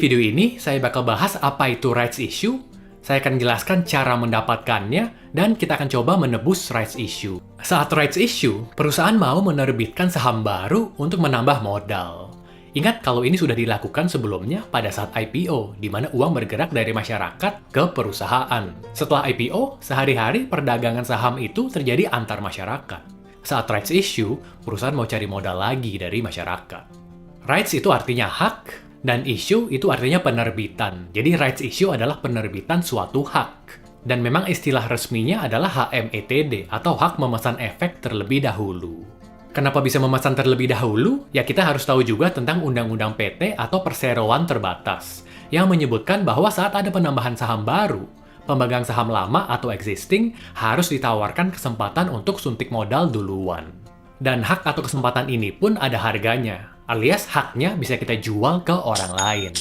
Video ini saya bakal bahas apa itu rights issue, saya akan jelaskan cara mendapatkannya, dan kita akan coba menebus rights issue. Saat rights issue, perusahaan mau menerbitkan saham baru untuk menambah modal. Ingat kalau ini sudah dilakukan sebelumnya pada saat IPO, di mana uang bergerak dari masyarakat ke perusahaan. Setelah IPO, sehari-hari perdagangan saham itu terjadi antar masyarakat. Saat rights issue, perusahaan mau cari modal lagi dari masyarakat. Rights itu artinya hak, dan issue itu artinya penerbitan. Jadi rights issue adalah penerbitan suatu hak. Dan memang istilah resminya adalah HMETD atau hak memesan efek terlebih dahulu. Kenapa bisa memesan terlebih dahulu? Ya kita harus tahu juga tentang Undang-Undang PT atau Perseroan Terbatas yang menyebutkan bahwa saat ada penambahan saham baru, pemegang saham lama atau existing harus ditawarkan kesempatan untuk suntik modal duluan. Dan hak atau kesempatan ini pun ada harganya, alias haknya bisa kita jual ke orang lain.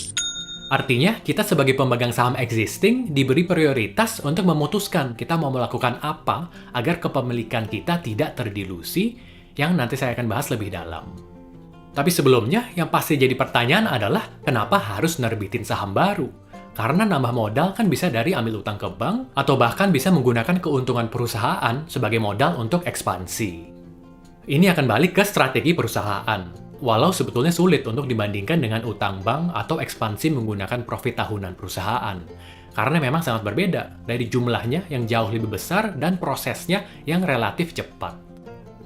Artinya, kita sebagai pemegang saham existing diberi prioritas untuk memutuskan kita mau melakukan apa agar kepemilikan kita tidak terdilusi, yang nanti saya akan bahas lebih dalam. Tapi sebelumnya, yang pasti jadi pertanyaan adalah kenapa harus nerbitin saham baru? Karena nambah modal kan bisa dari ambil utang ke bank, atau bahkan bisa menggunakan keuntungan perusahaan sebagai modal untuk ekspansi. Ini akan balik ke strategi perusahaan. Walau sebetulnya sulit untuk dibandingkan dengan utang bank atau ekspansi menggunakan profit tahunan perusahaan. Karena memang sangat berbeda dari jumlahnya yang jauh lebih besar dan prosesnya yang relatif cepat.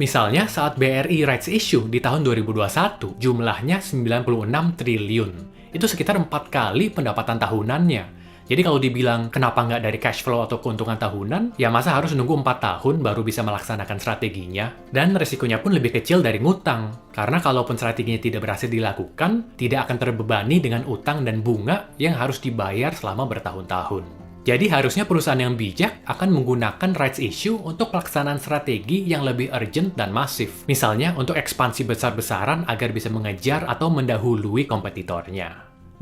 Misalnya saat BRI Rights Issue di tahun 2021, jumlahnya 96 triliun. Itu sekitar 4 kali pendapatan tahunannya. Jadi kalau dibilang kenapa nggak dari cash flow atau keuntungan tahunan, ya masa harus nunggu 4 tahun baru bisa melaksanakan strateginya? Dan resikonya pun lebih kecil dari ngutang. Karena kalaupun strateginya tidak berhasil dilakukan, tidak akan terbebani dengan utang dan bunga yang harus dibayar selama bertahun-tahun. Jadi harusnya perusahaan yang bijak akan menggunakan rights issue untuk pelaksanaan strategi yang lebih urgent dan masif. Misalnya untuk ekspansi besar-besaran agar bisa mengejar atau mendahului kompetitornya.